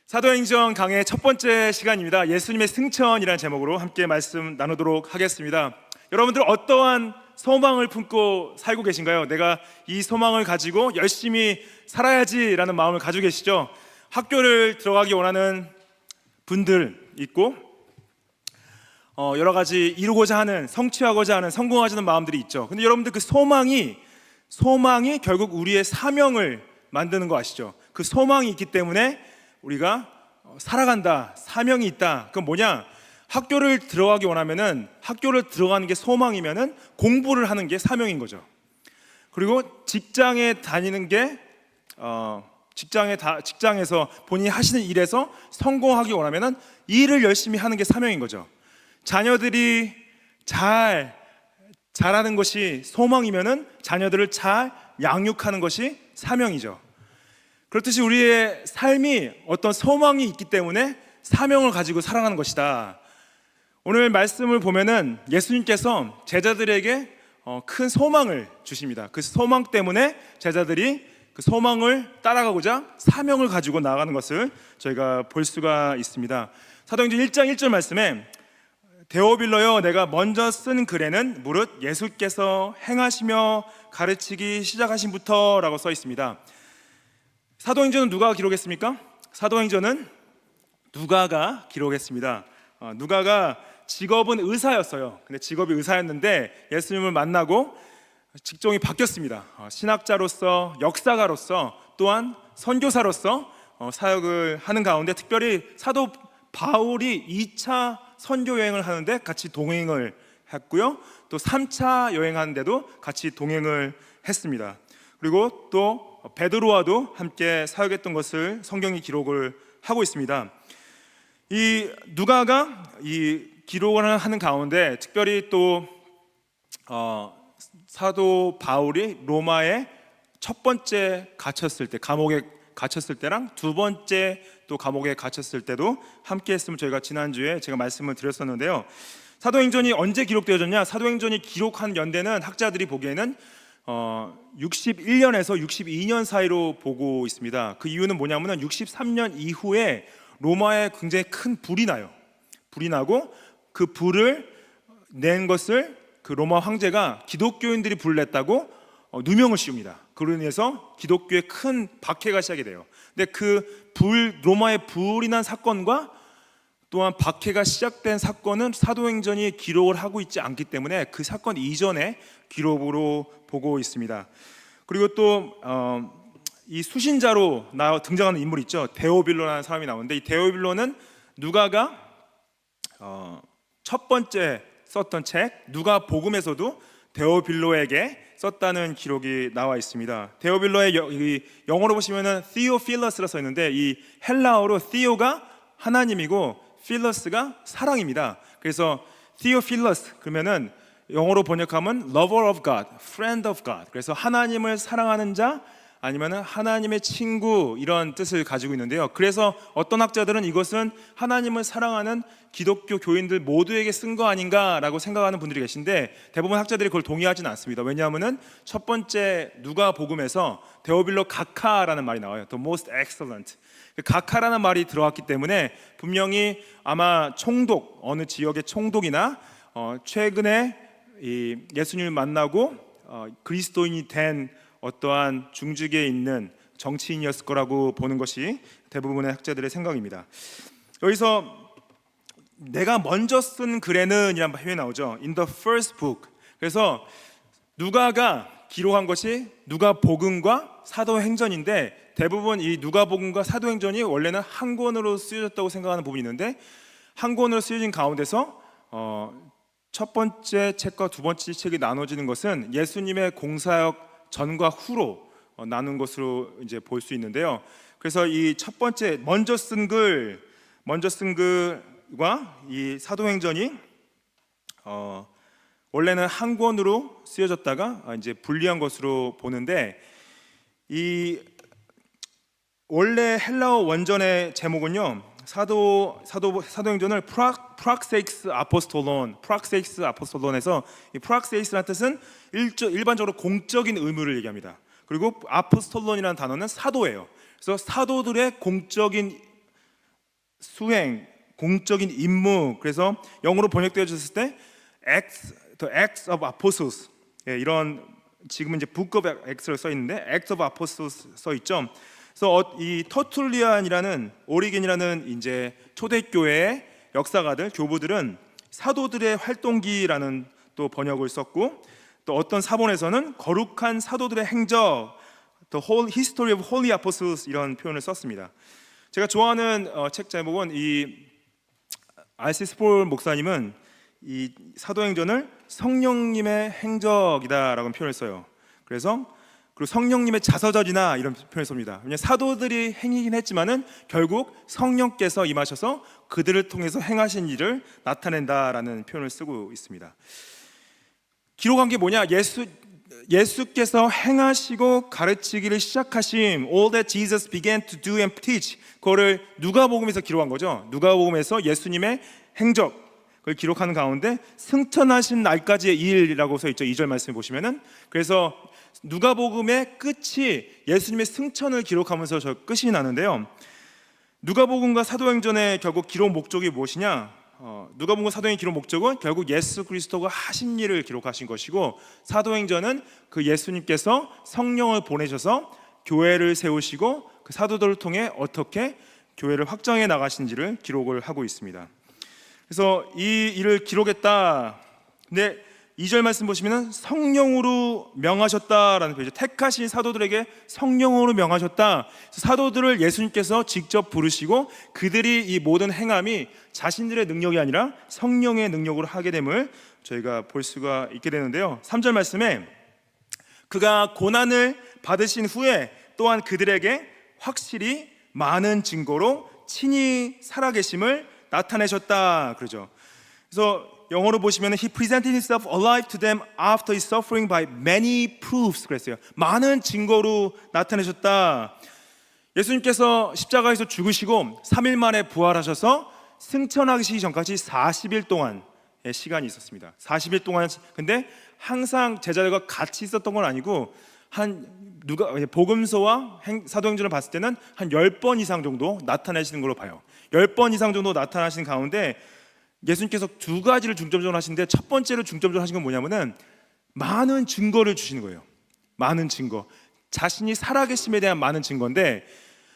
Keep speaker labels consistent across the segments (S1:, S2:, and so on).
S1: 사도행전 강의 첫 번째 시간입니다. 예수님의 승천이라는 제목으로 함께 말씀 나누도록 하겠습니다. 여러분들 어떠한 소망을 품고 살고 계신가요? 내가 이 소망을 가지고 열심히 살아야지라는 마음을 가지고 계시죠? 학교를 들어가기 원하는 분들 있고 여러 가지 이루고자 하는, 성취하고자 하는, 성공하자는 마음들이 있죠. 근데 여러분들 그 소망이 결국 우리의 사명을 만드는 거 아시죠? 그 소망이 있기 때문에 우리가 살아간다, 사명이 있다. 그건 뭐냐? 학교를 들어가기 원하면은, 학교를 들어가는 게 소망이면은 공부를 하는 게 사명인 거죠. 그리고 직장에 다니는 게 직장에서 본인이 하시는 일에서 성공하기 원하면은 일을 열심히 하는 게 사명인 거죠. 자녀들이 잘하는 것이 소망이면은 자녀들을 잘 양육하는 것이 사명이죠. 그렇듯이 우리의 삶이 어떤 소망이 있기 때문에 사명을 가지고 살아가는 것이다. 오늘 말씀을 보면은 예수님께서 제자들에게 큰 소망을 주십니다. 그 소망 때문에 제자들이 그 소망을 따라가고자 사명을 가지고 나아가는 것을 저희가 볼 수가 있습니다. 사도행전 1장 1절 말씀에 데오빌로여, 내가 먼저 쓴 글에는 무릇 예수께서 행하시며 가르치기 시작하신부터 라고 써 있습니다. 사도행전은 누가 기록했습니까? 사도행전은 누가가 기록했습니다. 누가가 직업은 의사였어요. 근데 직업이 의사였는데 예수님을 만나고 직종이 바뀌었습니다. 신학자로서, 역사가로서, 또한 선교사로서 사역을 하는 가운데 특별히 사도 바울이 2차 선교 여행을 하는데 같이 동행을 했고요. 또 3차 여행하는데도 같이 동행을 했습니다. 그리고 또 베드로와도 함께 사역했던 것을 성경이 기록을 하고 있습니다. 이 누가가 이 기록을 하는 가운데 특별히 또 사도 바울이 로마에 첫 번째 갇혔을 때, 감옥에 갇혔을 때랑 두 번째 또 감옥에 갇혔을 때도 함께 했으면 저희가 지난주에 제가 말씀을 드렸었는데요. 사도행전이 언제 기록되어졌냐? 사도행전이 기록한 연대는 학자들이 보기에는 61년에서 62년 사이로 보고 있습니다. 그 이유는 뭐냐면 63년 이후에 로마에 굉장히 큰 불이 나요. 불이 나고 그 불을 낸 것을 그 로마 황제가 기독교인들이 불을 냈다고 누명을 씌웁니다. 그로 인해서 기독교에 큰 박해가 시작이 돼요. 근데 그 로마의 불이 난 사건과 또한 박해가 시작된 사건은 사도행전이 기록을 하고 있지 않기 때문에 그 사건 이전의 기록으로 보고 있습니다. 그리고 또 이 수신자로 등장하는 인물이 있죠. 데오빌로라는 사람이 나오는데 이 데오빌로는 누가가 첫 번째 썼던 책 누가복음에서도 데오빌로에게 썼다는 기록이 나와 있습니다. 데오빌로의 영어로 보시면은 Theophilus 써 있는데 이 헬라어로 Theo가 하나님이고 필러스가 사랑입니다. 그래서 Theophilus 그러면은 영어로 번역하면 Lover of God, Friend of God. 그래서 하나님을 사랑하는 자 아니면은 하나님의 친구 이런 뜻을 가지고 있는데요. 그래서 어떤 학자들은 이것은 하나님을 사랑하는 기독교 교인들 모두에게 쓴 거 아닌가라고 생각하는 분들이 계신데 대부분 학자들이 그걸 동의하지는 않습니다. 왜냐하면은 첫 번째 누가복음에서 데오빌로 가카라는 말이 나와요. The most excellent. 가카라는 말이 들어왔기 때문에 분명히 아마 총독, 어느 지역의 총독이나 최근에 이 예수님을 만나고 그리스도인이 된 어떠한 중직에 있는 정치인이었을 거라고 보는 것이 대부분의 학자들의 생각입니다. 여기서 내가 먼저 쓴 글에는 이란 표현이 나오죠. In the first book. 그래서 누가가 기록한 것이 누가복음과 사도행전인데 대부분 이 누가복음과 사도행전이 원래는 한 권으로 쓰여졌다고 생각하는 부분이 있는데 한 권으로 쓰여진 가운데서 첫 번째 책과 두 번째 책이 나눠지는 것은 예수님의 공사역 전과 후로 나눈 것으로 이제 볼 수 있는데요. 그래서 이 첫 번째 먼저 쓴 글과 이 사도행전이 원래는 한 권으로 쓰여졌다가 이제 분리한 것으로 보는데 이 원래 헬라어 원전의 제목은요. 사도행전을 프락세이스 아포스톨론에서 이 프락세이스라는 뜻은 일반적으로 공적인 의무를 얘기합니다. 그리고 아포스톨론이라는 단어는 사도예요. 그래서 사도들의 공적인 수행, 공적인 임무. 그래서 영어로 번역되어졌을 때 The Acts of Apostles, 이런 지금은 이제 Book of Acts로 써 있는데 Acts of Apostles 써 있죠. 그래서 이 터툴리안이라는 오리겐이라는 이제 초대교회의 역사가들, 교부들은 사도들의 활동기라는 또 번역을 썼고, 또 어떤 사본에서는 거룩한 사도들의 행적, The Whole History of Holy Apostles 이런 표현을 썼습니다. 제가 좋아하는 책 제목은 이 R.C. 스폴 목사님은 이 사도행전을 성령님의 행적이다라고 표현을 써요. 그래서 그리고 성령님의 자서전이나 이런 표현을 씁니다. 왜냐하면 사도들이 행이긴 했지만은 결국 성령께서 임하셔서 그들을 통해서 행하신 일을 나타낸다라는 표현을 쓰고 있습니다. 기록한 게 뭐냐? 예수께서 행하시고 가르치기를 시작하심, all that Jesus began to do and teach, 그거를 누가복음에서 기록한 거죠. 누가복음에서 예수님의 행적 그걸 기록하는 가운데 승천하신 날까지의 일이라고 써 있죠. 2절 말씀에 보시면은. 그래서 누가복음의 끝이 예수님의 승천을 기록하면서 저 끝이 나는데요. 누가복음과 사도행전의 결국 기록 목적이 무엇이냐? 누가복음과 사도행전 기록 목적은 결국 예수 그리스도가 하신 일을 기록하신 것이고, 사도행전은 그 예수님께서 성령을 보내셔서 교회를 세우시고 그 사도들을 통해 어떻게 교회를 확장해 나가신지를 기록을 하고 있습니다. 그래서 이 일을 기록했다. 근데 2절 말씀 보시면은 성령으로 명하셨다라는 표현이죠. 택하신 사도들에게 성령으로 명하셨다. 사도들을 예수님께서 직접 부르시고 그들이 이 모든 행함이 자신들의 능력이 아니라 성령의 능력으로 하게 됨을 저희가 볼 수가 있게 되는데요. 3절 말씀에 그가 고난을 받으신 후에 또한 그들에게 확실히 많은 증거로 친히 살아계심을 나타내셨다 그러죠. 그래서 영어로 보시면 He presented himself alive to them after his suffering by many proofs 그랬어요. 많은 증거로 나타내셨다. 예수님께서 십자가에서 죽으시고 3일 만에 부활하셔서 승천하시기 전까지 40일 동안의 시간이 있었습니다. 40일 동안. 근데 항상 제자들과 같이 있었던 건 아니고 복음서와 사도행전을 봤을 때는 한 10번 이상 정도 나타내시는 걸로 봐요. 10번 이상 정도 나타나신 가운데 예수님께서 두 가지를 중점적으로 하시는데, 첫 번째로 중점적으로 하신 건 뭐냐면은 많은 증거를 주시는 거예요. 많은 증거, 자신이 살아계심에 대한 많은 증거인데,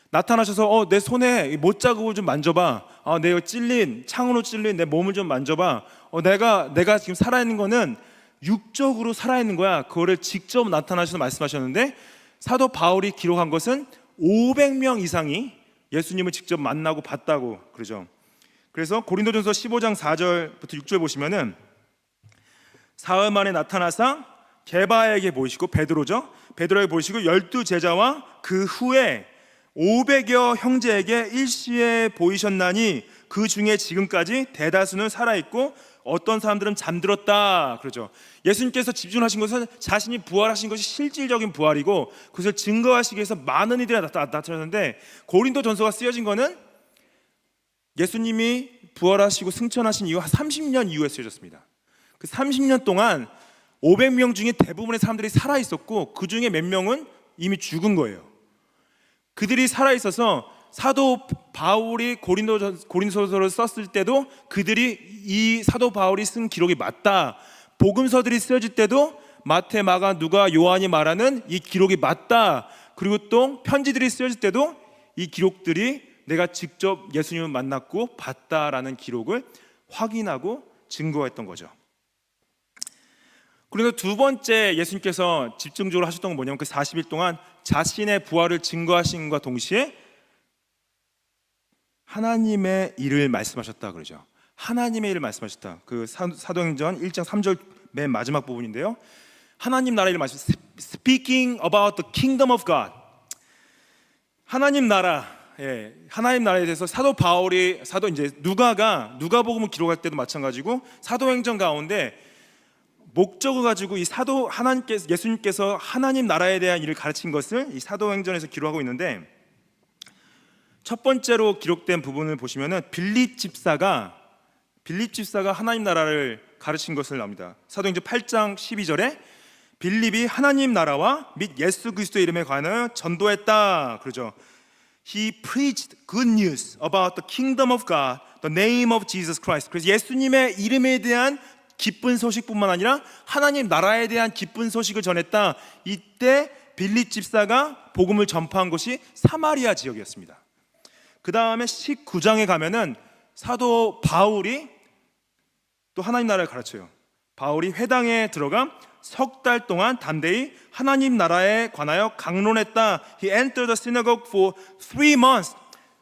S1: 나타나셔서 내 손에 못자국을 좀 만져봐. 내가 창으로 찔린 내 몸을 좀 만져봐. 내가 지금 살아있는 거는 육적으로 살아있는 거야. 그거를 직접 나타나셔서 말씀하셨는데, 사도 바울이 기록한 것은 500명 이상이 예수님을 직접 만나고 봤다고 그러죠. 그래서 고린도전서 15장 4절부터 6절 보시면은 사흘 만에 나타나사 게바에게 보이시고, 베드로에게 보이시고 12제자와 그 후에 500여 형제에게 일시에 보이셨나니 그 중에 지금까지 대다수는 살아있고 어떤 사람들은 잠들었다 그러죠. 예수님께서 집중하신 것은 자신이 부활하신 것이 실질적인 부활이고 그것을 증거하시기 위해서 많은 이들이 나타났는데, 고린도전서가 쓰여진 것은 예수님이 부활하시고 승천하신 이후 한 30년 이후에 쓰여졌습니다. 그 30년 동안 500명 중에 대부분의 사람들이 살아있었고 그 중에 몇 명은 이미 죽은 거예요. 그들이 살아있어서 사도 바울이 고린도서를 썼을 때도 그들이 이 사도 바울이 쓴 기록이 맞다. 복음서들이 쓰여질 때도 마태, 마가, 누가, 요한이 말하는 이 기록이 맞다. 그리고 또 편지들이 쓰여질 때도 이 기록들이 내가 직접 예수님을 만났고 봤다라는 기록을 확인하고 증거했던 거죠. 그리고 두 번째 예수님께서 집중적으로 하셨던 건 뭐냐면 그 40일 동안 자신의 부활을 증거하신과 동시에 하나님의 일을 말씀하셨다 그러죠. 하나님의 일을 말씀하셨다. 그 사도행전 1장 3절 맨 마지막 부분인데요. 하나님 나라의 일을 말씀하셨다. Speaking about the kingdom of God. 하나님 나라. 하나님 나라에 대해서 사도 바울이 누가복음을 기록할 때도 마찬가지고 사도행전 가운데 목적을 가지고 이 예수님께서 하나님 나라에 대한 일을 가르친 것을 이 사도행전에서 기록하고 있는데, 첫 번째로 기록된 부분을 보시면은 빌립 집사가 하나님 나라를 가르친 것을 나옵니다. 사도행전 8장 12절에 빌립이 하나님 나라와 및 예수 그리스도의 이름에 관하여 전도했다 그러죠. He preached good news about the kingdom of God, the name of Jesus Christ. 그래서 예수님의 이름에 대한 기쁜 소식뿐만 아니라 하나님 나라에 대한 기쁜 소식을 전했다. 이때 빌립 집사가 복음을 전파한 곳이 사마리아 지역이었습니다. 그 다음에 19장에 가면은 사도 바울이 또 하나님 나라를 가르쳐요. 바울이 회당에 들어가 석 달 동안 담대히 하나님 나라에 관하여 강론했다. He entered the synagogue for 3 months,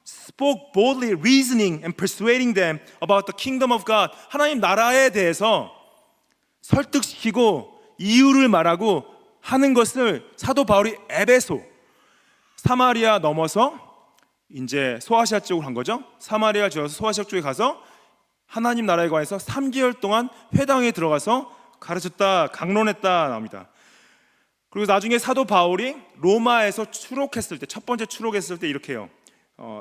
S1: spoke boldly, reasoning and persuading them about the kingdom of God. 하나님 나라에 대해서 설득시키고 이유를 말하고 하는 것을 사도 바울이 에베소, 사마리아 넘어서 이제 소아시아 쪽으로 간 거죠. 사마리아 지어서 소아시아 쪽에 가서 하나님 나라에 관해서 3개월 동안 회당에 들어가서 가르쳤다, 강론했다 나옵니다. 그리고 나중에 사도 바울이 로마에서 추록했을 때, 첫 번째 추록했을 때 이렇게 해요.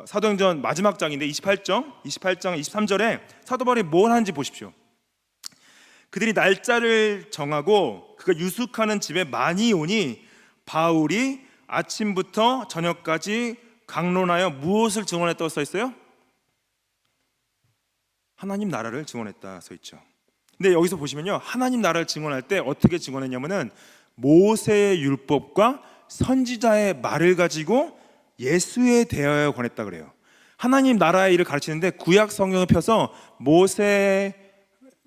S1: 사도행전 마지막 장인데 28장 23절에 사도 바울이 뭘 하는지 보십시오. 그들이 날짜를 정하고 그가 유숙하는 집에 많이 오니 바울이 아침부터 저녁까지 강론하여 무엇을 증언했다고 써 있어요? 하나님 나라를 증언했다 써 있죠. 근데 여기서 보시면요, 하나님 나라를 증언할 때 어떻게 증언했냐면은 모세의 율법과 선지자의 말을 가지고 예수에 대하여 권했다 그래요. 하나님 나라의 일을 가르치는데 구약 성경을 펴서 모세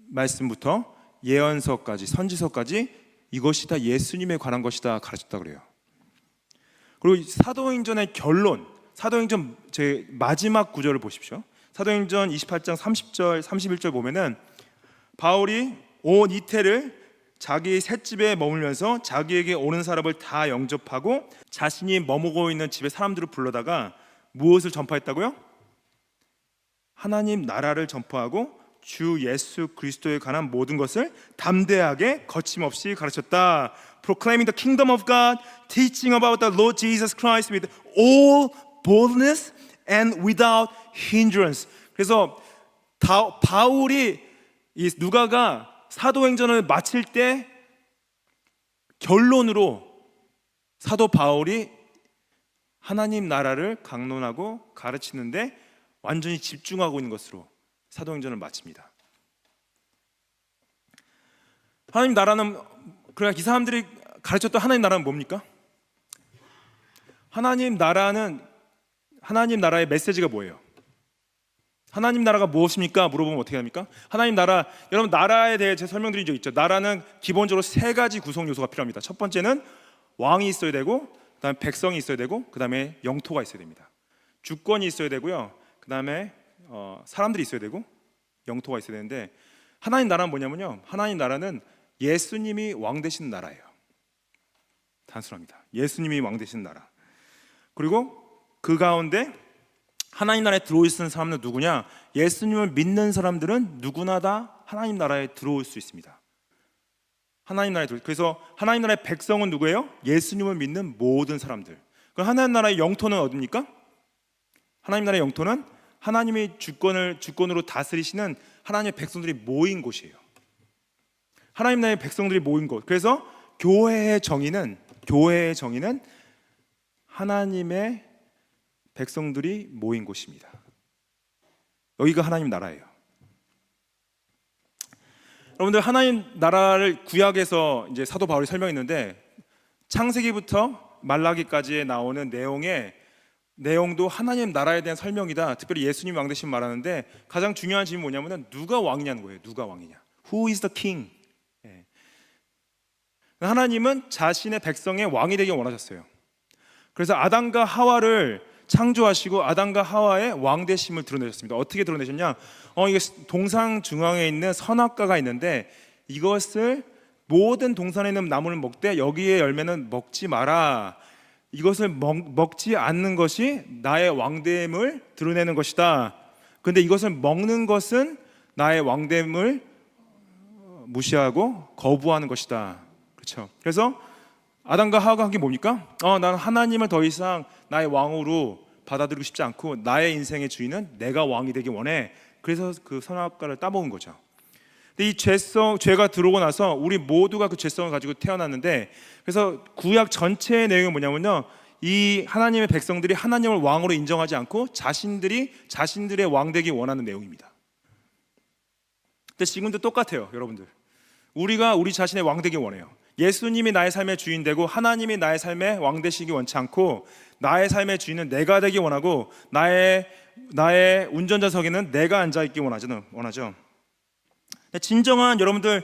S1: 말씀부터 예언서까지 선지서까지 이것이 다 예수님에 관한 것이다 가르쳤다 그래요. 그리고 사도행전의 결론, 사도행전 제 마지막 구절을 보십시오. 사도행전 28장 30절 31절 보면은 바울이 온 이태를 자기 셋집에 머물면서 자기에게 오는 사람을 다 영접하고 자신이 머무고 있는 집에 사람들을 불러다가 무엇을 전파했다고요? 하나님 나라를 전파하고 주 예수 그리스도에 관한 모든 것을 담대하게 거침없이 가르쳤다. Proclaiming the kingdom of God, teaching about the Lord Jesus Christ with all boldness and without hindrance. 그래서 바울이 이 누가가 사도행전을 마칠 때 결론으로 사도 바울이 하나님 나라를 강론하고 가르치는데 완전히 집중하고 있는 것으로 사도행전을 마칩니다. 하나님 나라는, 그러니까 이 사람들이 가르쳤던 하나님 나라는 뭡니까? 하나님 나라의 메시지가 뭐예요? 하나님 나라가 무엇입니까? 물어보면 어떻게 합니까? 하나님 나라, 여러분 나라에 대해 제가 설명드린 적 있죠. 나라는 기본적으로 3가지 구성 요소가 필요합니다. 첫 번째는 왕이 있어야 되고, 그다음에 백성이 있어야 되고, 그다음에 영토가 있어야 됩니다. 주권이 있어야 되고요. 그다음에 사람들이 있어야 되고, 영토가 있어야 되는데, 하나님 나라는 뭐냐면요, 하나님 나라는 예수님이 왕 되시는 나라예요. 단순합니다. 예수님이 왕 되시는 나라. 그리고 그 가운데 하나님 나라에 들어오시는 사람은 누구냐? 예수님을 믿는 사람들은 누구나 다 하나님 나라에 들어올 수 있습니다. 그래서 하나님 나라의 백성은 누구예요? 예수님을 믿는 모든 사람들. 그럼 하나님 나라의 영토는 어디입니까? 하나님 나라의 영토는 하나님이 주권으로 다스리시는 하나님의 백성들이 모인 곳이에요. 하나님 나라의 백성들이 모인 곳. 그래서 교회의 정의는 하나님의 백성들이 모인 곳입니다. 여기가 하나님 나라예요. 여러분들, 하나님 나라를 구약에서 이제 사도 바울이 설명했는데 창세기부터 말라기까지에 나오는 내용도 하나님 나라에 대한 설명이다. 특별히 예수님 왕 되신 말하는데 가장 중요한 질문이 뭐냐면은 누가 왕이냐는 거예요. 누가 왕이냐? Who is the king? 하나님은 자신의 백성의 왕이 되길 원하셨어요. 그래서 아담과 하와를 창조하시고 아담과 하와의 왕되심을 드러내셨습니다. 어떻게 드러내셨냐? 이게 동상 중앙에 있는 선악과가 있는데 이것을 모든 동산에 있는 나무를 먹되 여기에 열매는 먹지 마라. 이것을 먹지 않는 것이 나의 왕됨을 드러내는 것이다. 그런데 이것을 먹는 것은 나의 왕됨을 무시하고 거부하는 것이다. 그렇죠? 그래서 아담과 하와가 한 게 뭡니까? 나는 하나님을 더 이상 나의 왕으로 받아들이고 싶지 않고 나의 인생의 주인은 내가 왕이 되기 원해. 그래서 그 선악과를 따먹은 거죠. 근데 이 죄가 들어오고 나서 우리 모두가 그 죄성을 가지고 태어났는데, 그래서 구약 전체의 내용이 뭐냐면요, 이 하나님의 백성들이 하나님을 왕으로 인정하지 않고 자신들의 왕 되기 원하는 내용입니다. 근데 지금도 똑같아요, 여러분들. 우리가 우리 자신의 왕 되기 원해요. 예수님이 나의 삶의 주인 되고 하나님이 나의 삶의 왕 되시기 원치 않고, 나의 삶의 주인은 내가 되기 원하고, 나의 운전자석에는 내가 앉아 있기 원하죠. 근데 진정한 여러분들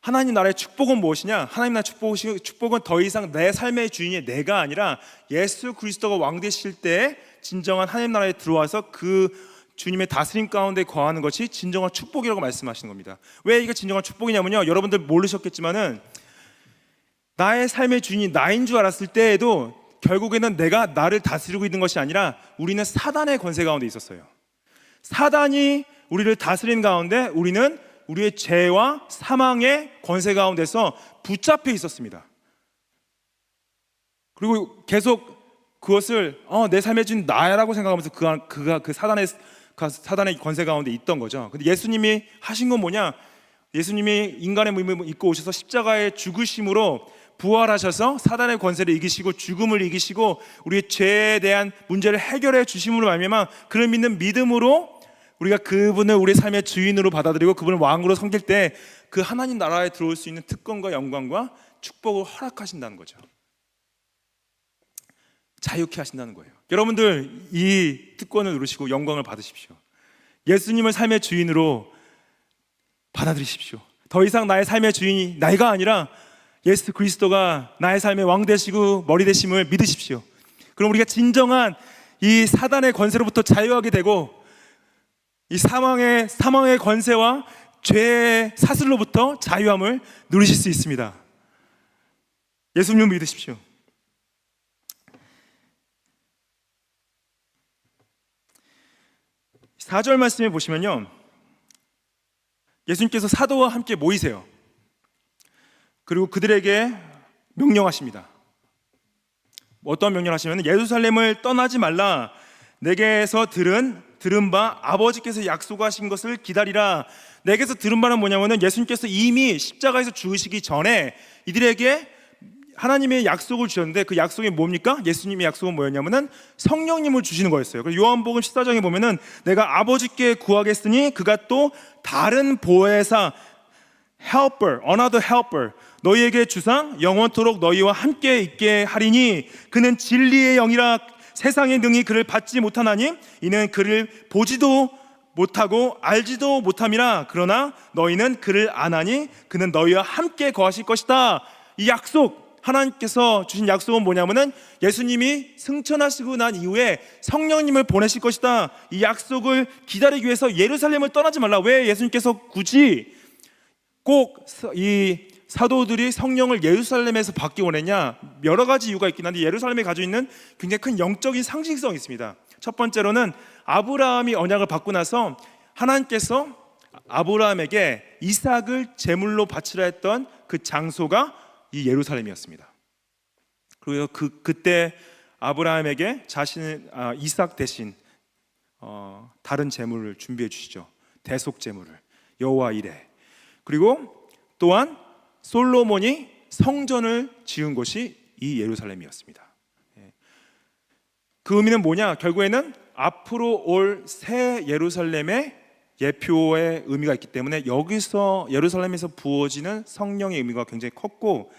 S1: 하나님 나라의 축복은 무엇이냐? 하나님 나라의 축복은 더 이상 내 삶의 주인이 내가 아니라 예수 그리스도가 왕 되실 때 진정한 하나님 나라에 들어와서 그 주님의 다스림 가운데 거하는 것이 진정한 축복이라고 말씀하시는 겁니다. 왜 이게 진정한 축복이냐면요, 여러분들 모르셨겠지만은 나의 삶의 주인이 나인 줄 알았을 때에도 결국에는 내가 나를 다스리고 있는 것이 아니라 우리는 사단의 권세 가운데 있었어요. 사단이 우리를 다스리는 가운데 우리는 우리의 죄와 사망의 권세 가운데서 붙잡혀 있었습니다. 그리고 계속 그것을 내 삶의 주인 나라고 생각하면서 그 사단의 권세 가운데 있던 거죠. 근데 예수님이 하신 건 뭐냐? 예수님이 인간의 몸을 입고 오셔서 십자가의 죽으심으로 부활하셔서 사단의 권세를 이기시고 죽음을 이기시고 우리의 죄에 대한 문제를 해결해 주심으로 말미암아 그를 믿는 믿음으로 우리가 그분을 우리 삶의 주인으로 받아들이고 그분을 왕으로 섬길 때 그 하나님 나라에 들어올 수 있는 특권과 영광과 축복을 허락하신다는 거죠. 자유케 하신다는 거예요. 여러분들 이 특권을 누리시고 영광을 받으십시오. 예수님을 삶의 주인으로 받아들이십시오. 더 이상 나의 삶의 주인이 내가 아니라 예수 그리스도가 나의 삶의 왕 되시고 머리 되심을 믿으십시오. 그럼 우리가 진정한 이 사단의 권세로부터 자유하게 되고 이 사망의 권세와 죄의 사슬로부터 자유함을 누리실 수 있습니다. 예수님을 믿으십시오. 사 절 말씀에 보시면요, 예수님께서 사도와 함께 모이세요. 그리고 그들에게 명령하십니다. 어떤 명령을 하시면 예루살렘을 떠나지 말라. 내게서 들은 바 아버지께서 약속하신 것을 기다리라. 내게서 들은 바는 뭐냐면은 예수님께서 이미 십자가에서 죽으시기 전에 이들에게 하나님의 약속을 주셨는데 그 약속이 뭡니까? 예수님의 약속은 뭐였냐면은 성령님을 주시는 거였어요. 그래서 요한복음 14장에 보면은 내가 아버지께 구하겠으니 그가 또 다른 보혜사 helper, another helper 너희에게 주사 영원토록 너희와 함께 있게 하리니 그는 진리의 영이라. 세상의 능히 그를 받지 못하나니 이는 그를 보지도 못하고 알지도 못함이라. 그러나 너희는 그를 아나니 그는 너희와 함께 거하실 것이다. 이 약속, 하나님께서 주신 약속은 뭐냐면은 예수님이 승천하시고 난 이후에 성령님을 보내실 것이다. 이 약속을 기다리기 위해서 예루살렘을 떠나지 말라. 왜 예수님께서 굳이 꼭 이 사도들이 성령을 예루살렘에서 받기 원했냐? 여러 가지 이유가 있긴 한데 예루살렘에 가지고 있는 굉장히 큰 영적인 상징성이 있습니다. 첫 번째로는 아브라함이 언약을 받고 나서 하나님께서 아브라함에게 이삭을 제물로 바치라 했던 그 장소가 이 예루살렘이었습니다. 그리고 그때 아브라함에게 이삭 대신 다른 제물을 준비해 주시죠. 대속 제물을, 여호와 이레. 그리고 또한 솔로몬이 성전을 지은 곳이 이 예루살렘이었습니다. 그 의미는 뭐냐? 결국에는 앞으로 올 새 예루살렘의 예표의 의미가 있기 때문에 여기서 예루살렘에서 부어지는 성령의 의미가 굉장히 컸고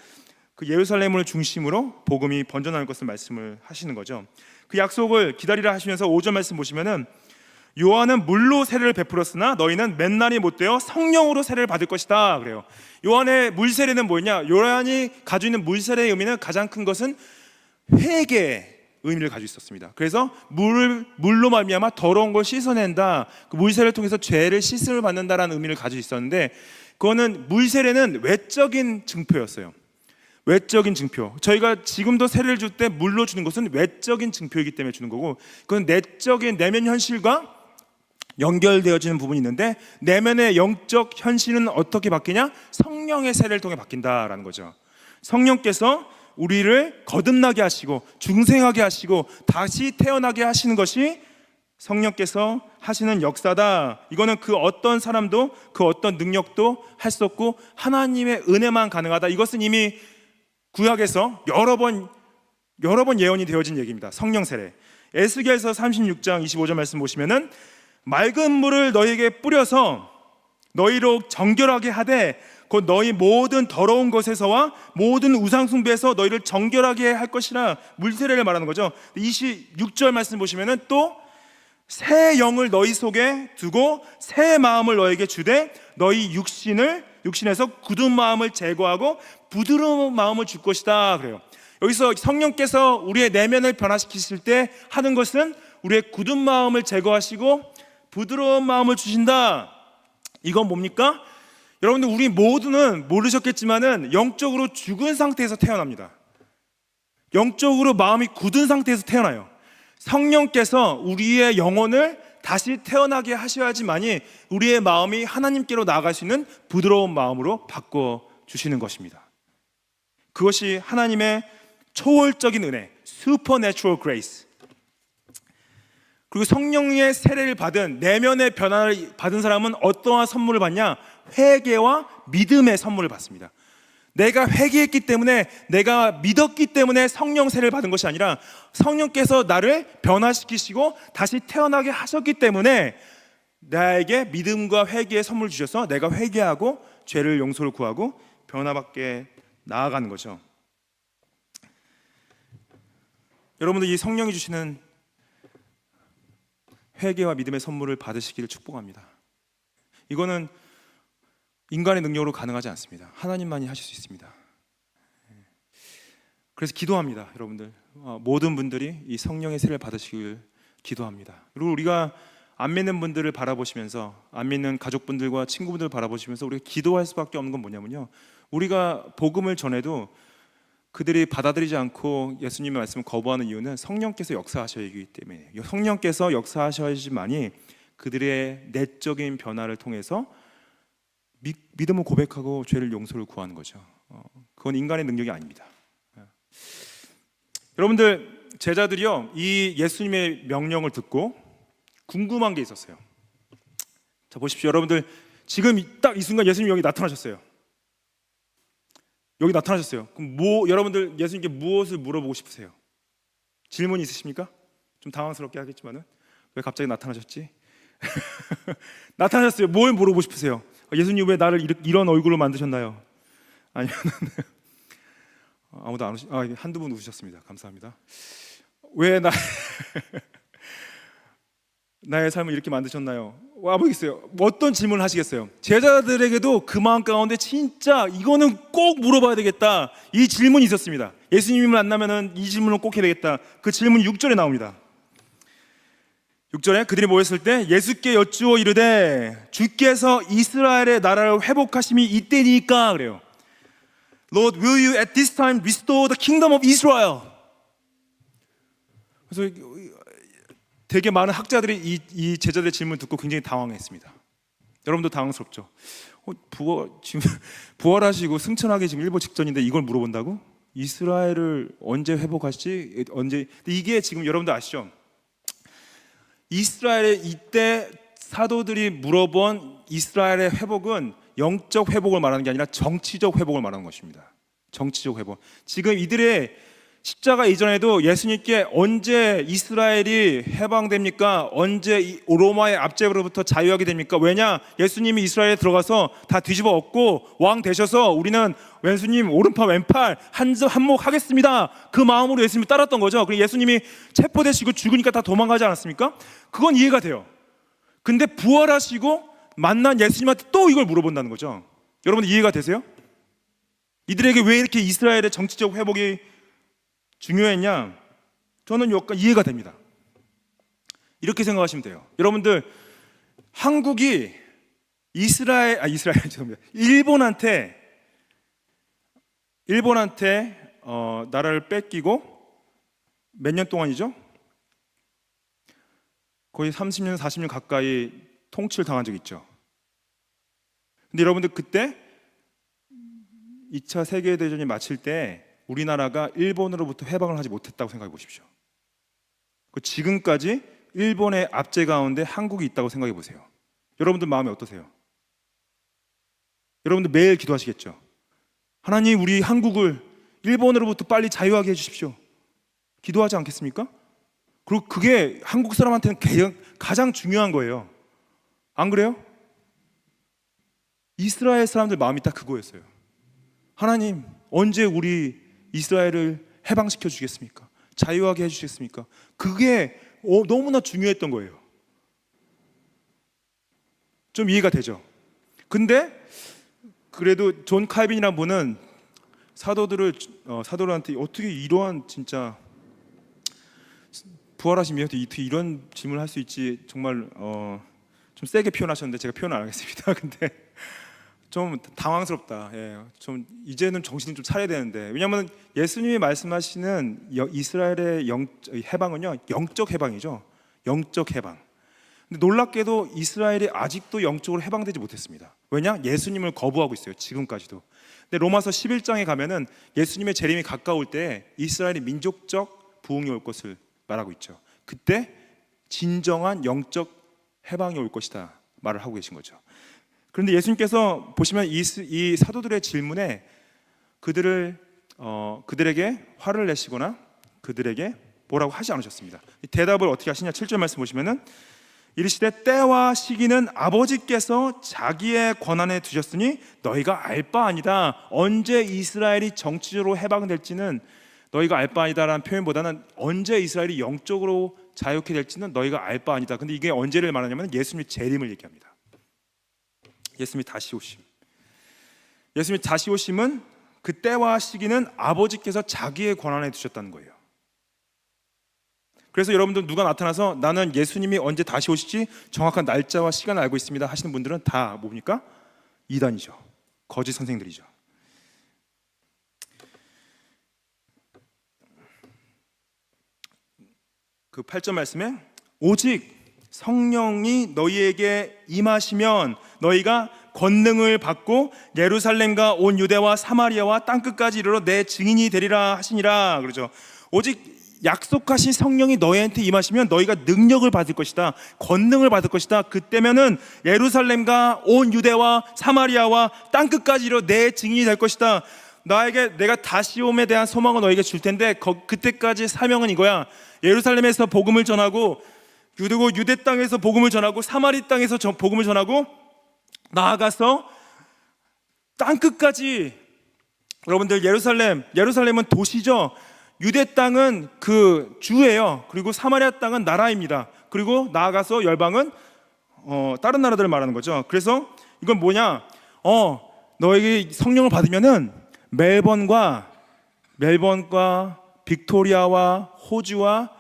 S1: 그 예루살렘을 중심으로 복음이 번져나갈 것을 말씀을 하시는 거죠. 그 약속을 기다리라 하시면서 5절 말씀 보시면은 요한은 물로 세례를 베풀었으나 너희는 맨날이 못되어 성령으로 세례를 받을 것이다 그래요. 요한의 물 세례는 뭐냐? 요한이 가지고 있는 물 세례의 의미는 가장 큰 것은 회개의 의미를 가지고 있었습니다. 그래서 물로 말미암아 더러운 걸 씻어낸다. 그 물 세례를 통해서 죄를 씻음을 받는다라는 의미를 가지고 있었는데 그거는 물 세례는 외적인 증표였어요. 외적인 증표. 저희가 지금도 세례를 줄 때 물로 주는 것은 외적인 증표이기 때문에 주는 거고 그건 내적인 내면 현실과 연결되어지는 부분이 있는데 내면의 영적 현실은 어떻게 바뀌냐? 성령의 세례를 통해 바뀐다라는 거죠. 성령께서 우리를 거듭나게 하시고 중생하게 하시고 다시 태어나게 하시는 것이 성령께서 하시는 역사다. 이거는 그 어떤 사람도 그 어떤 능력도 할 수 없고 하나님의 은혜만 가능하다. 이것은 이미 구약에서 여러 번 여러 번 예언이 되어진 얘기입니다. 성령 세례. 에스겔서 36장 25절 말씀 보시면은 맑은 물을 너희에게 뿌려서 너희로 정결하게 하되 곧 너희 모든 더러운 것에서와 모든 우상 숭배에서 너희를 정결하게 할 것이라, 물 세례를 말하는 거죠. 26절 말씀 보시면은 또 새 영을 너희 속에 두고 새 마음을 너에게 주되 너희 육신에서 굳은 마음을 제거하고 부드러운 마음을 줄 것이다 그래요. 여기서 성령께서 우리의 내면을 변화시키실 때 하는 것은 우리의 굳은 마음을 제거하시고 부드러운 마음을 주신다. 이건 뭡니까? 여러분들, 우리 모두는 모르셨겠지만은 영적으로 죽은 상태에서 태어납니다. 영적으로 마음이 굳은 상태에서 태어나요. 성령께서 우리의 영혼을 다시 태어나게 하셔야지만이 우리의 마음이 하나님께로 나아갈 수 있는 부드러운 마음으로 바꿔주시는 것입니다. 그것이 하나님의 초월적인 은혜, supernatural grace. 그리고 성령의 세례를 받은, 내면의 변화를 받은 사람은 어떠한 선물을 받냐? 회개와 믿음의 선물을 받습니다. 내가 회개했기 때문에, 내가 믿었기 때문에 성령 세례를 받은 것이 아니라 성령께서 나를 변화시키시고 다시 태어나게 하셨기 때문에 나에게 믿음과 회개의 선물을 주셔서 내가 회개하고 죄를 용서를 구하고 변화받게 나아가는 거죠. 여러분들, 이 성령이 주시는 회개와 믿음의 선물을 받으시기를 축복합니다. 이거는 인간의 능력으로 가능하지 않습니다. 하나님만이 하실 수 있습니다. 그래서 기도합니다. 여러분들, 모든 분들이 이 성령의 세례를 받으시길 기도합니다. 그리고 우리가 안 믿는 분들을 바라보시면서, 안 믿는 가족분들과 친구분들을 바라보시면서 우리가 기도할 수밖에 없는 건 뭐냐면요, 우리가 복음을 전해도 그들이 받아들이지 않고 예수님의 말씀을 거부하는 이유는 성령께서 역사하셔야 하기 때문에, 성령께서 역사하셔야지만이 그들의 내적인 변화를 통해서 믿음을 고백하고 죄를 용서를 구하는 거죠. 그건 인간의 능력이 아닙니다. 여러분들, 제자들이요, 이 예수님의 명령을 듣고 궁금한 게 있었어요. 자, 보십시오. 여러분들, 지금 딱 이 순간 예수님이 여기 나타나셨어요. 여기 나타나셨어요. 그럼 여러분들 예수님께 무엇을 물어보고 싶으세요? 질문이 있으십니까? 좀 당황스럽게 하겠지만은, 왜 갑자기 나타나셨지? 나타나셨어요. 뭘 물어보고 싶으세요? 예수님, 왜 나를 이런 얼굴로 만드셨나요? 아니면 아무도 안 한두 분 웃으셨습니다. 감사합니다. 왜 나의 삶을 이렇게 만드셨나요? 와보겠어요. 어떤 질문을 하시겠어요? 제자들에게도 그 마음 가운데 진짜 이거는 꼭 물어봐야 되겠다, 이 질문이 있었습니다. 예수님을 만나면은 이 질문을 꼭 해야 되겠다. 그 질문이 6절에 나옵니다. 6절에 그들이 모였을 때 예수께 여쭈어 이르되 주께서 이스라엘의 나라를 회복하심이 이때니까 그래요. Lord, will you at this time restore the kingdom of Israel? 그래서 되게 많은 학자들이 이 제자들의 질문 듣고 굉장히 당황했습니다. 여러분도 당황스럽죠? 지금 부활하시고 승천하기 지금 일보 직전인데 이걸 물어본다고? 이스라엘을 언제 회복하시지? 언제? 근데 이게 지금 여러분도 아시죠? 이스라엘의 이때 사도들이 물어본 이스라엘의 회복은 영적 회복을 말하는 게 아니라 정치적 회복을 말하는 것입니다. 정치적 회복. 지금 이들의 십자가 이전에도 예수님께 언제 이스라엘이 해방됩니까? 언제 로마의 압제로부터 자유하게 됩니까? 왜냐? 예수님이 이스라엘에 들어가서 다 뒤집어 엎고 왕 되셔서 우리는 예수님 오른팔 왼팔 한몫하겠습니다. 그 마음으로 예수님을 따랐던 거죠. 그리고 예수님이 체포되시고 죽으니까 다 도망가지 않았습니까? 그건 이해가 돼요. 근데 부활하시고 만난 예수님한테 또 이걸 물어본다는 거죠. 여러분, 이해가 되세요? 이들에게 왜 이렇게 이스라엘의 정치적 회복이 중요했냐? 저는 약간 이해가 됩니다. 이렇게 생각하시면 돼요. 여러분들, 한국이 죄송합니다. 일본한테 나라를 뺏기고 몇 년 동안이죠? 거의 30년, 40년 가까이 통치를 당한 적이 있죠. 근데 여러분들, 그때 2차 세계대전이 마칠 때 우리나라가 일본으로부터 해방을 하지 못했다고 생각해 보십시오. 지금까지 일본의 압제 가운데 한국이 있다고 생각해 보세요. 여러분들 마음이 어떠세요? 여러분들 매일 기도하시겠죠? 하나님, 우리 한국을 일본으로부터 빨리 자유하게 해주십시오. 기도하지 않겠습니까? 그리고 그게 한국 사람한테는 가장 중요한 거예요. 안 그래요? 이스라엘 사람들 마음이 딱 그거였어요. 하나님, 언제 우리 이스라엘을 해방시켜 주겠습니까? 자유하게 해주시겠습니까? 그게 너무나 중요했던 거예요. 좀 이해가 되죠? 근데 그래도 존 칼빈이라는 분은 사도들한테 어떻게 이러한 진짜 부활하신 이한테 이런 질문을 할 수 있지, 정말 좀 세게 표현하셨는데 제가 표현 안 하겠습니다. 근데 좀 당황스럽다. 예, 좀 이제는 정신을 좀 차려야 되는데, 왜냐하면 예수님이 말씀하시는 이스라엘의 해방은요, 영적 해방이죠. 영적 해방. 근데 놀랍게도 이스라엘이 아직도 영적으로 해방되지 못했습니다. 왜냐? 예수님을 거부하고 있어요. 지금까지도. 근데 로마서 11장에 가면은 예수님의 재림이 가까울 때 이스라엘이 민족적 부흥이 올 것을 말하고 있죠. 그때 진정한 영적 해방이 올 것이다 말을 하고 계신 거죠. 그런데 예수님께서 보시면 이 사도들의 질문에 그들에게 화를 내시거나 그들에게 뭐라고 하지 않으셨습니다. 대답을 어떻게 하시냐? 7절 말씀 보시면은 이르시되 때와 시기는 아버지께서 자기의 권한에 두셨으니 너희가 알 바 아니다. 언제 이스라엘이 정치적으로 해방될지는 너희가 알 바 아니다라는 표현보다는 언제 이스라엘이 영적으로 자유케 될지는 너희가 알 바 아니다. 근데 이게 언제를 말하냐면 예수님의 재림을 얘기합니다. 예수님이 다시 오심. 예수님이 다시 오심은 그 때와 시기는 아버지께서 자기의 권한에 두셨다는 거예요. 그래서 여러분들 누가 나타나서 나는 예수님이 언제 다시 오실지 정확한 날짜와 시간을 알고 있습니다 하시는 분들은 다 뭡니까? 이단이죠. 거짓 선생들이죠. 그 8절 말씀에 오직 성령이 너희에게 임하시면 너희가 권능을 받고 예루살렘과 온 유대와 사마리아와 땅끝까지 이르러 내 증인이 되리라 하시니라. 그러죠. 오직 약속하신 성령이 너희한테 임하시면 너희가 능력을 받을 것이다. 권능을 받을 것이다. 그때면은 예루살렘과 온 유대와 사마리아와 땅끝까지 이르러 내 증인이 될 것이다. 내가 다시 오음에 대한 소망을 너에게 줄 텐데 그때까지 사명은 이거야. 예루살렘에서 복음을 전하고 그리고 유대 땅에서 복음을 전하고 사마리 땅에서 복음을 전하고 나아가서 땅끝까지. 여러분들 예루살렘은 도시죠. 유대 땅은 그 주예요. 그리고 사마리아 땅은 나라입니다. 그리고 나아가서 열방은 다른 나라들을 말하는 거죠. 그래서 이건 뭐냐? 너에게 성령을 받으면은 멜번과 빅토리아와 호주와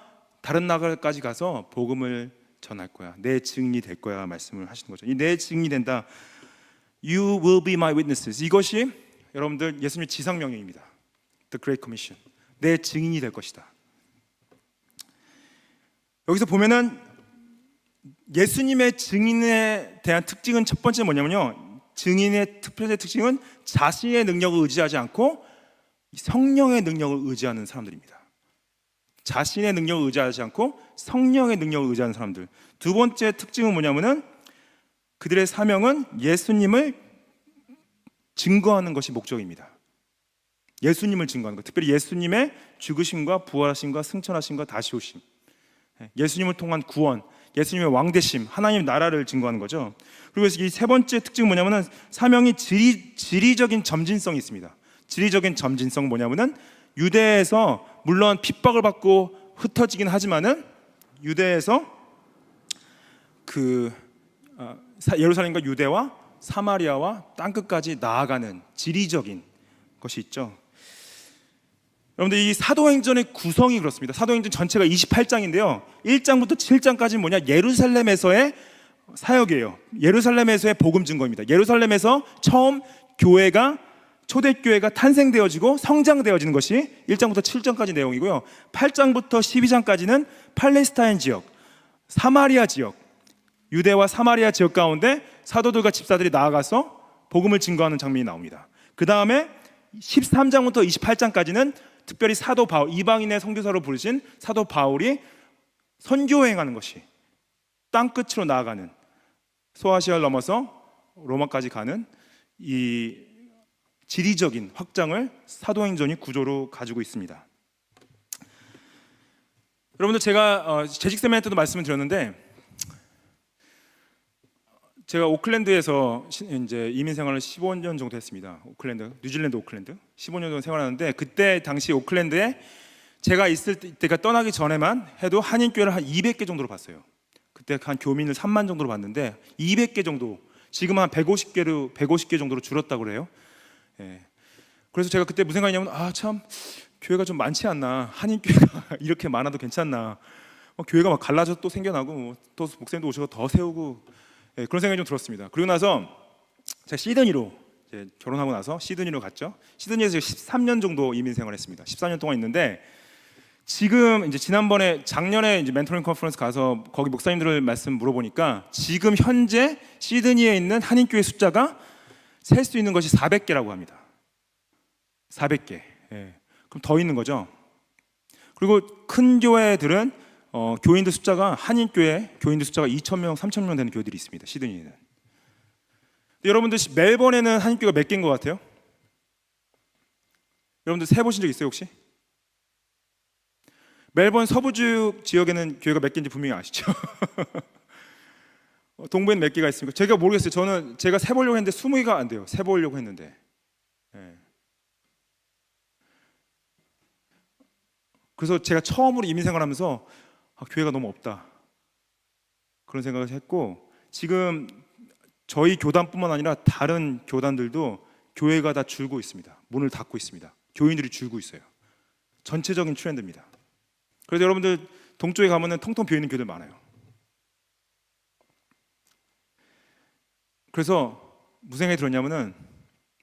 S1: 다른 나라까지 가서 복음을 전할 거야. 내 증인이 될 거야 말씀을 하시는 거죠. 이 내 증인이 된다. You will be my witnesses. 이것이 여러분들 예수님의 지상명령입니다. The Great Commission. 내 증인이 될 것이다. 여기서 보면은 예수님의 증인에 대한 특징은 첫 번째 뭐냐면요, 증인의 특별한 특징은 자신의 능력을 의지하지 않고 성령의 능력을 의지하는 사람들입니다. 자신의 능력을 의지하지 않고 성령의 능력을 의지하는 사람들. 두 번째 특징은 뭐냐면은 그들의 사명은 예수님을 증거하는 것이 목적입니다. 예수님을 증거하는 것, 특별히 예수님의 죽으심과 부활하심과 승천하심과 다시 오심, 예수님을 통한 구원, 예수님의 왕되심, 하나님의 나라를 증거하는 거죠. 그리고 이 세 번째 특징은 뭐냐면은 사명이 지리적인 점진성이 있습니다. 지리적인 점진성은 뭐냐면은 유대에서 물론 핍박을 받고 흩어지긴 하지만은 유대에서 예루살렘과 유대와 사마리아와 땅끝까지 나아가는 지리적인 것이 있죠. 여러분들 이 사도행전의 구성이 그렇습니다. 사도행전 전체가 28장인데요 1장부터 7장까지는 뭐냐? 예루살렘에서의 사역이에요. 예루살렘에서의 복음 증거입니다. 예루살렘에서 처음 초대교회가 탄생되어지고 성장되어지는 것이 1장부터 7장까지 내용이고요 8장부터 12장까지는 팔레스타인 지역, 사마리아 지역, 유대와 사마리아 지역 가운데 사도들과 집사들이 나아가서 복음을 증거하는 장면이 나옵니다. 그 다음에 13장부터 28장까지는 특별히 사도 바울, 이방인의 선교사로 부르신 사도 바울이 선교행하는 것이 땅끝으로 나아가는, 소아시아를 넘어서 로마까지 가는 이 지리적인 확장을 사도행전이 구조로 가지고 있습니다. 여러분들 제가 재직 세미나에도 말씀을 드렸는데 제가 오클랜드에서 이제 이민 생활을 15년 정도 했습니다. 오클랜드, 뉴질랜드 오클랜드 15년 정도 생활하는데 그때 당시 오클랜드에 제가 있을 때가 떠나기 전에만 해도 한인교회를 한 200개 정도로 봤어요. 그때 한 교민을 3만 정도로 봤는데 200개 정도, 지금 한 150개 정도로 줄었다고 그래요. 예. 그래서 제가 그때 무슨 생각이냐면 참 교회가 좀 많지 않나, 한인교회가 이렇게 많아도 괜찮나, 교회가 막 갈라져 또 생겨나고 또 목사님도 오셔서 더 세우고, 예, 그런 생각이 좀 들었습니다. 그리고 나서 제가 시드니로 이제 결혼하고 나서 시드니로 갔죠. 시드니에서 13년 정도 이민 생활했습니다. 14년 동안 있는데 지금 이제 작년에 이제 멘토링 컨퍼런스 가서 거기 목사님들 말씀 물어보니까 지금 현재 시드니에 있는 한인교회 숫자가 셀 수 있는 것이 400개라고 합니다. 400개. 예. 그럼 더 있는 거죠. 그리고 큰 교회들은 교인들 숫자가 한인교회 교인들 숫자가 2,000명, 3,000명 되는 교회들이 있습니다. 시드니에는. 여러분들 멜번에는 한인교회가 몇 개인 것 같아요? 여러분들 세보신 적 있어요 혹시? 멜번 서부 지역에는 교회가 몇 개인지 분명히 아시죠? 동부에는 몇 개가 있습니까? 제가 모르겠어요. 제가 세보려고 했는데 20개가 안 돼요. 세보려고 했는데. 예. 그래서 제가 처음으로 이민 생활하면서 교회가 너무 없다 그런 생각을 했고, 지금 저희 교단뿐만 아니라 다른 교단들도 교회가 다 줄고 있습니다. 문을 닫고 있습니다. 교인들이 줄고 있어요. 전체적인 트렌드입니다. 그래서 여러분들 동쪽에 가면은 텅텅 비어있는 교회들 많아요. 그래서 무슨 생각이 들었냐면은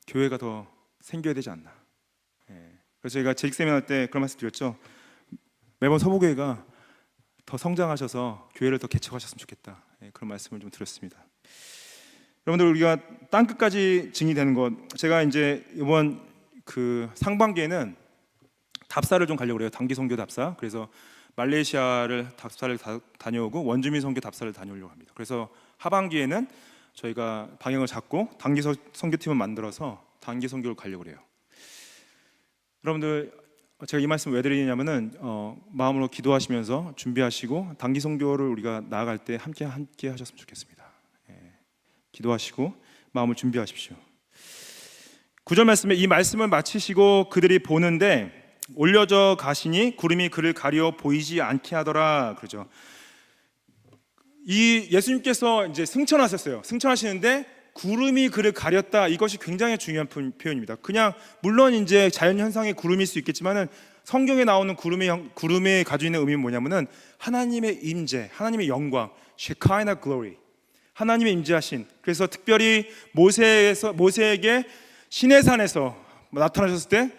S1: 교회가 더 생겨야 되지 않나. 그래서 저희가 재직 세미나 때 그런 말씀 드렸죠. 매번 서부교회가 더 성장하셔서 교회를 더 개척하셨으면 좋겠다. 그런 말씀을 좀 드렸습니다. 여러분들 우리가 땅 끝까지 증이 되는 것, 제가 이제 이번 그 상반기에는 답사를 좀 가려고 그래요. 단기 선교 답사. 그래서 말레이시아를 답사를 다녀오고 원주민 선교 답사를 다녀오려고 합니다. 그래서 하반기에는 저희가 방향을 잡고 단기 선교팀을 만들어서 단기 선교를 가려고 그래요. 여러분들 제가 이 말씀 왜 드리냐면은 마음으로 기도하시면서 준비하시고 단기 선교를 우리가 나아갈 때 함께 하셨으면 좋겠습니다. 기도하시고 마음을 준비하십시오. 9절 말씀에 이 말씀을 마치시고 그들이 보는데 올려져 가시니 구름이 그를 가려 보이지 않게 하더라 그러죠. 이 예수님께서 이제 승천하셨어요. 승천하시는데 구름이 그를 가렸다. 이것이 굉장히 중요한 표현입니다. 그냥 물론 이제 자연 현상의 구름일 수 있겠지만은 성경에 나오는 구름이 가지고 있는 의미는 뭐냐면은 하나님의 임재, 하나님의 영광, shekinah glory, 하나님의 임재하신. 그래서 특별히 모세에게 시내산에서 나타나셨을 때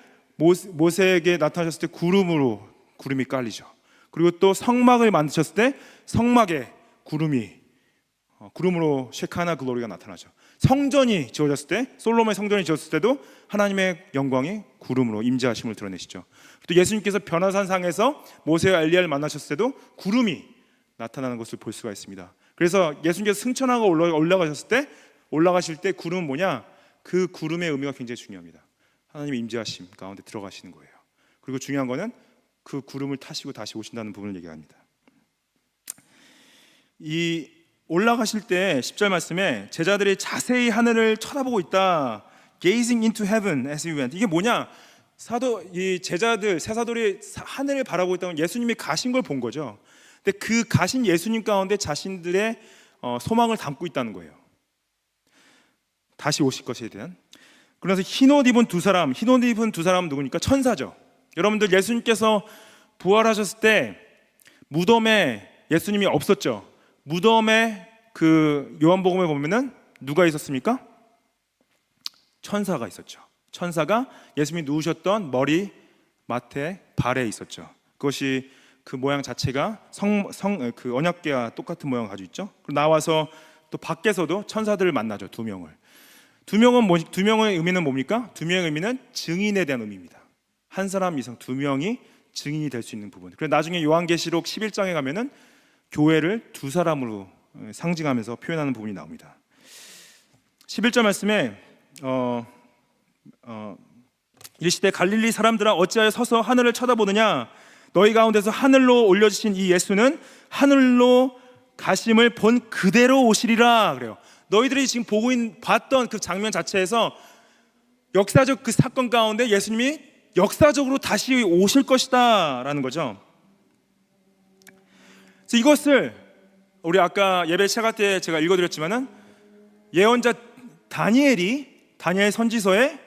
S1: 모세에게 나타나셨을 때 구름이 깔리죠. 그리고 또 성막을 만드셨을 때 성막에 구름으로 shekinah glory가 나타나죠. 성전이 지어졌을 때, 솔로몬의 성전이 지어졌을 때도 하나님의 영광이 구름으로 임재하심을 드러내시죠. 또 예수님께서 변화산상에서 모세와 엘리야를 만나셨을 때도 구름이 나타나는 것을 볼 수가 있습니다. 그래서 예수님께서 승천하고 올라가실 때 구름은 뭐냐? 그 구름의 의미가 굉장히 중요합니다. 하나님의 임재하심 가운데 들어가시는 거예요. 그리고 중요한 거는 그 구름을 타시고 다시 오신다는 부분을 얘기합니다. 이 올라가실 때 10절 말씀에 제자들이 자세히 하늘을 쳐다보고 있다. Gazing into heaven as he went. 이게 뭐냐? 이 제자들, 세사들이 하늘을 바라보고 있다는 예수님이 가신 걸 본 거죠. 근데 그 가신 예수님 가운데 자신들의 소망을 담고 있다는 거예요. 다시 오실 것에 대한. 그래서 흰옷 입은 두 사람은 누구니까? 천사죠. 여러분들 예수님께서 부활하셨을 때 무덤에 예수님이 없었죠. 무덤에 그 요한복음에 보면은 누가 있었습니까? 천사가 있었죠. 천사가 예수님이 누우셨던 머리, 맡에, 발에 있었죠. 그것이 그 모양 자체가 그 언약궤와 똑같은 모양을 가지고 있죠. 그리고 나와서 또 밖에서도 천사들을 만나죠. 두 명을. 두 명의 의미는 뭡니까? 두 명의 의미는 증인에 대한 의미입니다. 한 사람 이상 두 명이 증인이 될 수 있는 부분. 그래서 나중에 요한계시록 11장에 가면은 교회를 두 사람으로 상징하면서 표현하는 부분이 나옵니다. 11절 말씀에 이르시되 갈릴리 사람들아 어찌하여 서서 하늘을 쳐다보느냐? 너희 가운데서 하늘로 올려주신 이 예수는 하늘로 가심을 본 그대로 오시리라 그래요. 너희들이 지금 봤던 그 장면 자체에서 역사적 그 사건 가운데 예수님이 역사적으로 다시 오실 것이다 라는 거죠. 그래서 이것을 우리 아까 예배 시작 때 제가 읽어드렸지만은 예언자 다니엘 선지서에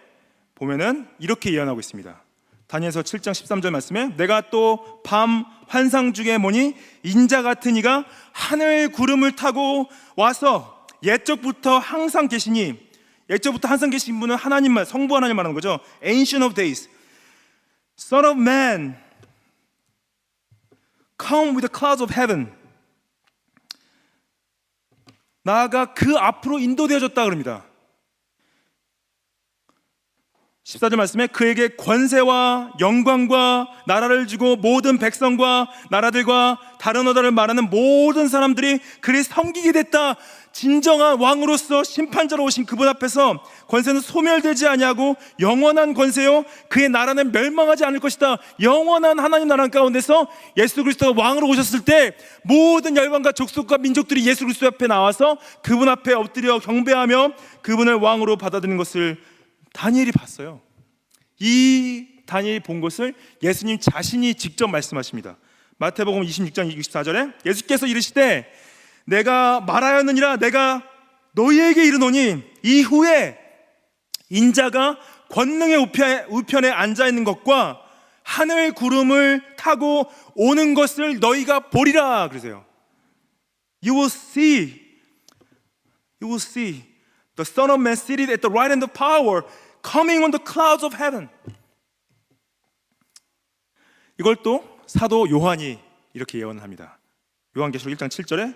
S1: 보면은 이렇게 예언하고 있습니다. 다니엘서 7장 13절 말씀에 내가 또 밤 환상 중에 보니 인자 같은 이가 하늘 구름을 타고 와서 옛적부터 항상 계신 분은 하나님만, 성부 하나님 말하는 거죠. Ancient of Days, Son of Man, come with the clouds of heaven. 나아가 그 앞으로 인도되어졌다 그럽니다. 14절 말씀에 그에게 권세와 영광과 나라를 주고 모든 백성과 나라들과 다른 언어를 말하는 모든 사람들이 그를 섬기게 됐다. 진정한 왕으로서 심판자로 오신 그분 앞에서 권세는 소멸되지 아니하고 영원한 권세요 그의 나라는 멸망하지 않을 것이다. 영원한 하나님 나라 가운데서 예수 그리스도가 왕으로 오셨을 때 모든 열방과 족속과 민족들이 예수 그리스도 앞에 나와서 그분 앞에 엎드려 경배하며 그분을 왕으로 받아들이는 것을 다니엘이 봤어요. 이 다니엘이 본 것을 예수님 자신이 직접 말씀하십니다. 마태복음 26장 24절에 예수께서 이르시되 내가 말하였느니라 내가 너희에게 이르노니 이후에 인자가 권능의 우편에 앉아있는 것과 하늘 구름을 타고 오는 것을 너희가 보리라 그러세요. You will see the Son of Man seated at the right hand of power coming on the clouds of heaven. 이걸 또 사도 요한이 이렇게 예언합니다. 요한계시록 1장 7절에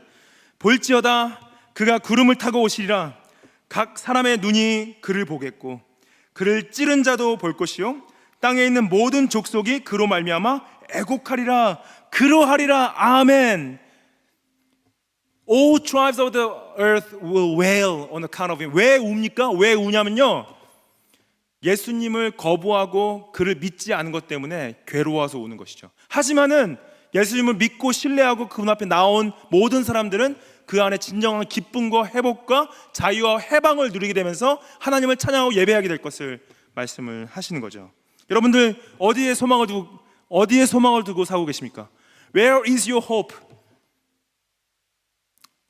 S1: 볼지어다 그가 구름을 타고 오시리라. 각 사람의 눈이 그를 보겠고 그를 찌른 자도 볼 것이요 땅에 있는 모든 족속이 그로 말미암아 애곡하리라. 그러하리라. 아멘. All tribes of the earth will wail on account of him. 왜 웁니까? 왜 우냐면요, 예수님을 거부하고 그를 믿지 않은 것 때문에 괴로워서 우는 것이죠. 하지만은 예수님을 믿고 신뢰하고 그분 앞에 나온 모든 사람들은 그 안에 진정한 기쁨과 회복과 자유와 해방을 누리게 되면서 하나님을 찬양하고 예배하게 될 것을 말씀을 하시는 거죠. 여러분들 어디에 소망을 두고 살고 계십니까? Where is your hope?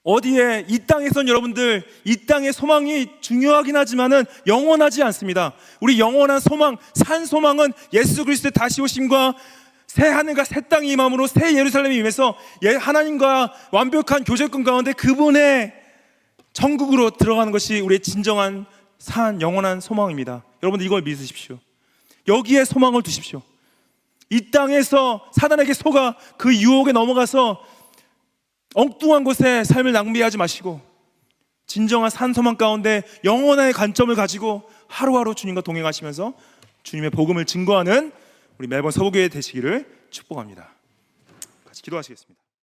S1: 어디에? 이 땅에선 여러분들 이 땅의 소망이 중요하긴 하지만은 영원하지 않습니다. 우리 영원한 소망, 산 소망은 예수 그리스도의 다시 오심과 새 하늘과 새 땅이 임함으로 새 예루살렘이 임해서 하나님과 완벽한 교제권 가운데 그분의 천국으로 들어가는 것이 우리의 진정한 산 영원한 소망입니다. 여러분들 이걸 믿으십시오. 여기에 소망을 두십시오. 이 땅에서 사단에게 속아 그 유혹에 넘어가서 엉뚱한 곳에 삶을 낭비하지 마시고 진정한 산 소망 가운데 영원한 관점을 가지고 하루하루 주님과 동행하시면서 주님의 복음을 증거하는 우리 매번 서부교회 되시기를 축복합니다. 같이 기도하시겠습니다.